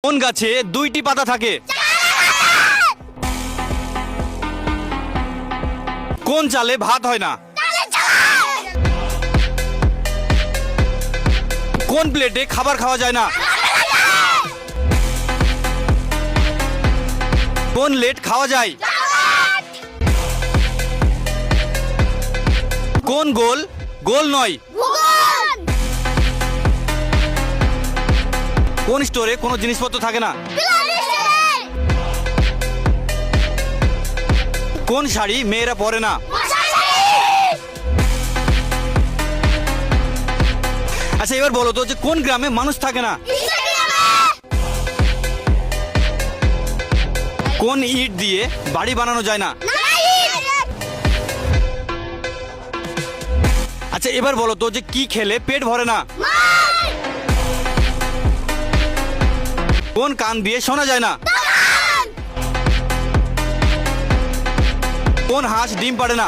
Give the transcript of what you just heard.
কোন গাছে দুইটি পাতা থাকে? কোন চালে ভাত হয় না? কোন প্লেটে খাবার খাওয়া যায় না? কোন লেট খাওয়া যায়? কোন গোল গোল নয়? কোন স্টোরে কোনো জিনিসপত্র থাকে না? কোন শাড়ি মেয়েরা পরে না? আচ্ছা এবার বলো তো যে কোন গ্রামে মানুষ থাকে না? কোন ইট দিয়ে বাড়ি বানানো যায় না? আচ্ছা এবার বলো তো যে কি খেলে পেট ভরে না? কোন কান দিয়ে শোনা যায় না? কোন হাঁস ডিম পাড়ে না?